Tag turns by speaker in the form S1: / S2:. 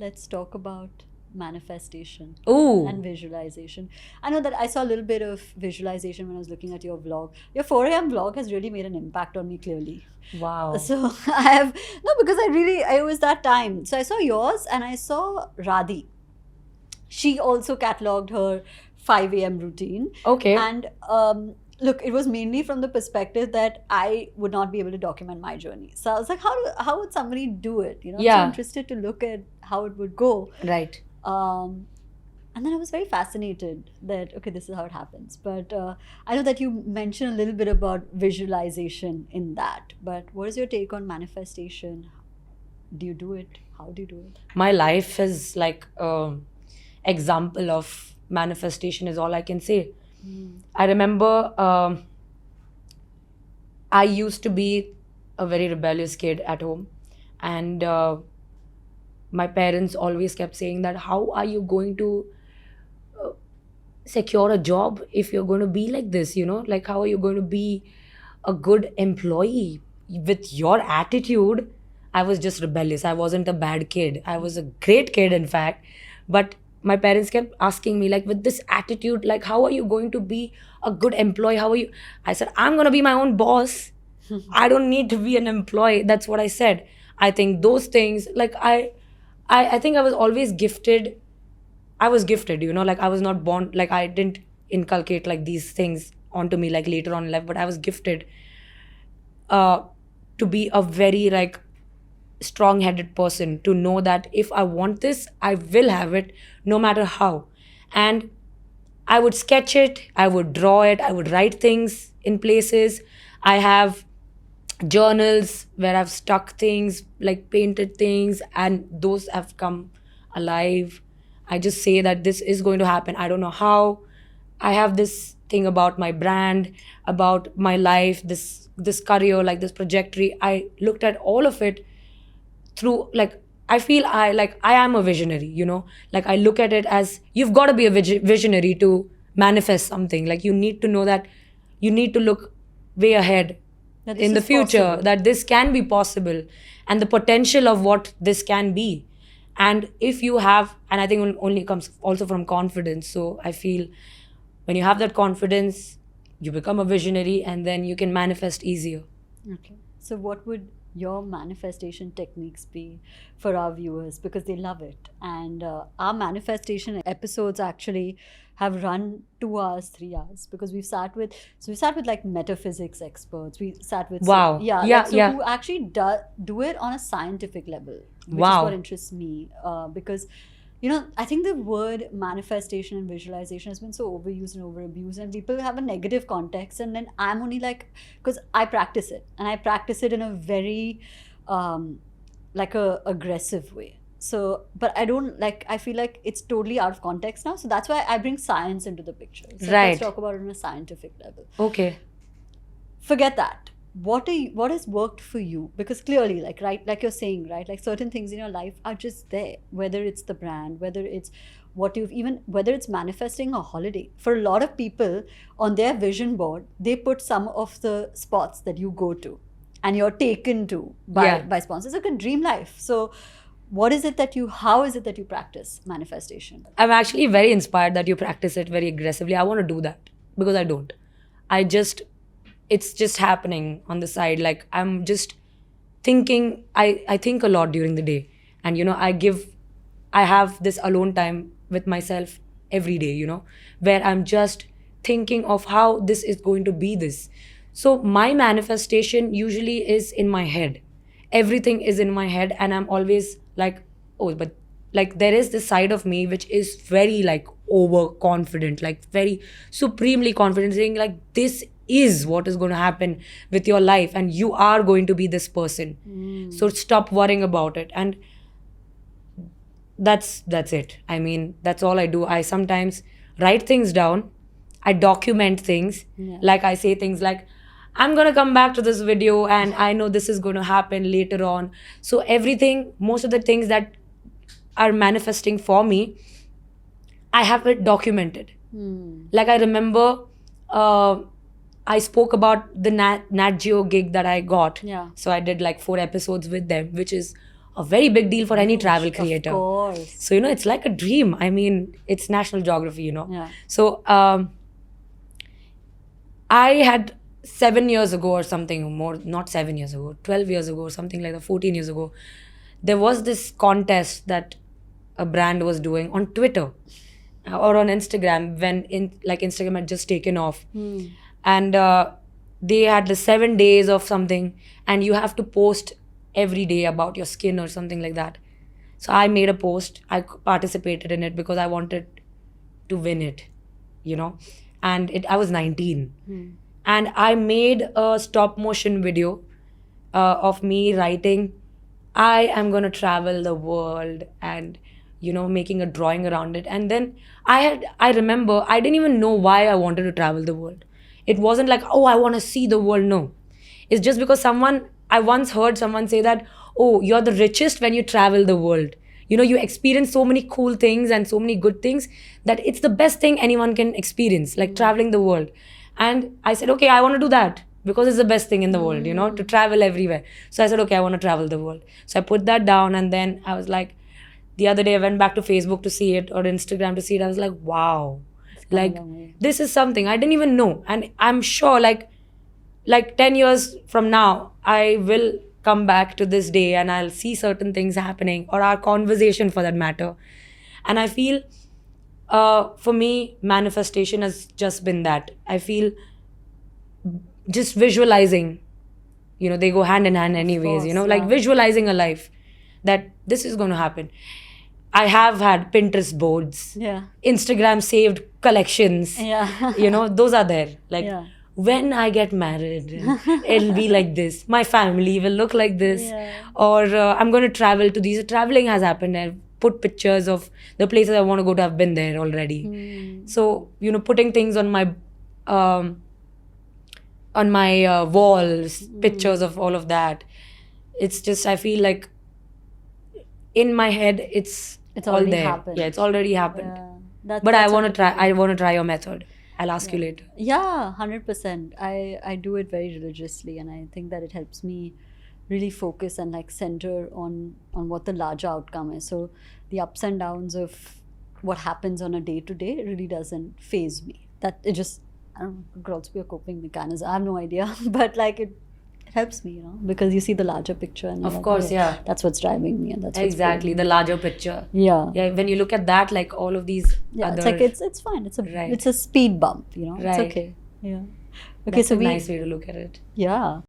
S1: let's talk about manifestation
S2: Ooh,
S1: and visualization. I know that I saw a little bit of visualization when I was looking at your vlog. Your 4 a.m. vlog has really made an impact on me clearly.
S2: wow.
S1: So I have, no, because it was that time. So I saw yours and I saw Radhi. She also cataloged her 5 a.m. routine.
S2: Okay.
S1: And look, it was mainly from the perspective that I would not be able to document my journey. So I was like, how would somebody do it? You know, I'm so
S2: Yeah.
S1: interested to look at how it would go.
S2: Right.
S1: Um, and then I was very fascinated that, okay, this is how it happens. But I know that you mentioned a little bit about visualization in that. But what is your take on manifestation? Do you do it? How do you do it?
S2: My life is like example of manifestation is all I can say. I remember I used to be a very rebellious kid at home, and my parents always kept saying that how are you going to secure a job if you're going to be like this, like how are you going to be a good employee with your attitude. I was just rebellious. I wasn't a bad kid, I was a great kid in fact. But my parents kept asking me, like, with this attitude, like how are you going to be a good employee, how are you? I said, I'm going to be my own boss. I don't need to be an employee. That's what I said. I think those things, like I think I was always gifted. I was gifted, like I was not born, like I didn't inculcate like these things onto me like later on in life, but I was gifted uh to be a very like strong headed person, to know that if I want this, I will have it no matter how. And I would sketch it, I would draw it, I would write things in places. I have journals where I've stuck things, like painted things, and those have come alive. I just say that this is going to happen. I don't know how. I have this thing about my brand, about my life, this career, like this trajectory. I looked at all of it through, like, I feel I am a visionary, like I look at it as you've got to be a visionary to manifest something. Like you need to know that you need to look way ahead
S1: That this
S2: in the
S1: is
S2: future,
S1: possible.
S2: that this can be possible, and the potential of what this can be. And if you have, and I think it only comes also from confidence. So I feel when you have that confidence, you become a visionary, and then you can manifest easier.
S1: Okay. So, what would your manifestation techniques be for our viewers, because they love it? And our manifestation episodes actually have run 2 hours, 3 hours, because we sat with like metaphysics experts. We sat with
S2: Wow.
S1: yeah,
S2: Yeah,
S1: like so
S2: yeah.
S1: who actually do it on a scientific level, which is
S2: Wow.
S1: what interests me. Because I think the word manifestation and visualization has been so overused and overabused, and people have a negative context. And then I'm only like, because I practice it, and I practice it in a very, like a aggressive way. So, but I don't like. I feel like it's totally out of context now. So that's why I bring science into the picture. So
S2: Right.
S1: let's talk about it on a scientific level.
S2: Okay.
S1: Forget that. What has worked for you? Because clearly, like you're saying, right, like certain things in your life are just there, whether it's the brand, whether it's whether it's manifesting a holiday. For a lot of people, on their vision board, they put some of the spots that you go to and you're taken to
S2: Yeah.
S1: by sponsors. It's like a dream life. So how is it that you practice manifestation?
S2: I'm actually very inspired that you practice it very aggressively. I want to do that because I don't. It's just happening on the side. Like I'm just thinking, I think a lot during the day. And, I have this alone time with myself every day, where I'm just thinking of how this is going to be this. So my manifestation usually is in my head. Everything is in my head, and I'm always like, oh, but like there is this side of me which is very like overconfident, like very supremely confident, saying like this is what is going to happen with your life, and you are going to be this person. So stop worrying about it. And that's it. I mean, that's all I do. I sometimes write things down, I document things.
S1: Yeah.
S2: Like I say things like, I'm going to come back to this video and I know this is going to happen later on. So everything, most of the things that are manifesting for me, I have it documented. Like I remember I spoke about the Nat Geo gig that I got.
S1: Yeah.
S2: So I did like 4 episodes with them, which is a very big deal for any travel creator.
S1: Of course.
S2: So, it's like a dream. I mean, it's National Geography,
S1: Yeah.
S2: So, I had 7 years ago or something more, not 7 years ago, 12 years ago, something like that, 14 years ago, there was this contest that a brand was doing on Twitter or on Instagram when Instagram had just taken off. And they had the 7 days of something, and you have to post every day about your skin or something like that. So I made a post. I participated in it because I wanted to win it, and I was 19. And I made a stop motion video of me writing, I am going to travel the world, and making a drawing around it. And then I remember I didn't even know why I wanted to travel the world. It wasn't like, oh, I want to see the world. No, it's just because I once heard someone say that, oh, you're the richest when you travel the world. You experience so many cool things and so many good things that it's the best thing anyone can experience, like traveling the world. And I said, okay, I want to do that because it's the best thing in the world, to travel everywhere. So I said, okay, I want to travel the world. So I put that down, and then I was like, the other day I went back to Facebook to see it or Instagram to see it. I was like, wow, like this is something I didn't even know. And I'm sure like 10 years from now, I will come back to this day and I'll see certain things happening, or our conversation for that matter. And I feel for me, manifestation has just been that. I feel just visualizing, they go hand in hand anyways,
S1: course,
S2: like
S1: yeah.
S2: visualizing a life that this is going to happen. I have had Pinterest boards,
S1: Yeah.
S2: Instagram saved collections,
S1: Yeah.
S2: those are there. Like,
S1: Yeah.
S2: when I get married, it'll be like this. My family will look like this.
S1: Yeah.
S2: Or I'm going to travel to these. Traveling has happened. I've put pictures of the places I want to go to. I've been there already. So, putting things on my walls, pictures of all of that. It's just, I feel like in my head, it's all
S1: already
S2: there.
S1: happened.
S2: Yeah, it's already happened.
S1: Yeah.
S2: But I
S1: that's
S2: want to try.
S1: wonderful.
S2: I want to try your method. I'll ask you later.
S1: Yeah, 100%. I do it very religiously, and I think that it helps me really focus and like center on what the larger outcome is. So the ups and downs of what happens on a day to day really doesn't phase me. That it just, I don't know, it could also be a coping mechanism. I have no idea, but like it helps me, because you see the larger picture, and you're
S2: Of
S1: like,
S2: course,
S1: "Oh,
S2: yeah.
S1: that's what's driving me, and that's what's
S2: Exactly, the larger picture.
S1: yeah.
S2: Yeah, when you look at that, like all of these
S1: Yeah,
S2: other...
S1: it's like it's fine. It's
S2: Right.
S1: a speed bump, It's
S2: Right.
S1: okay. Yeah. Okay,
S2: That's
S1: so
S2: a nice way to look at it.
S1: yeah.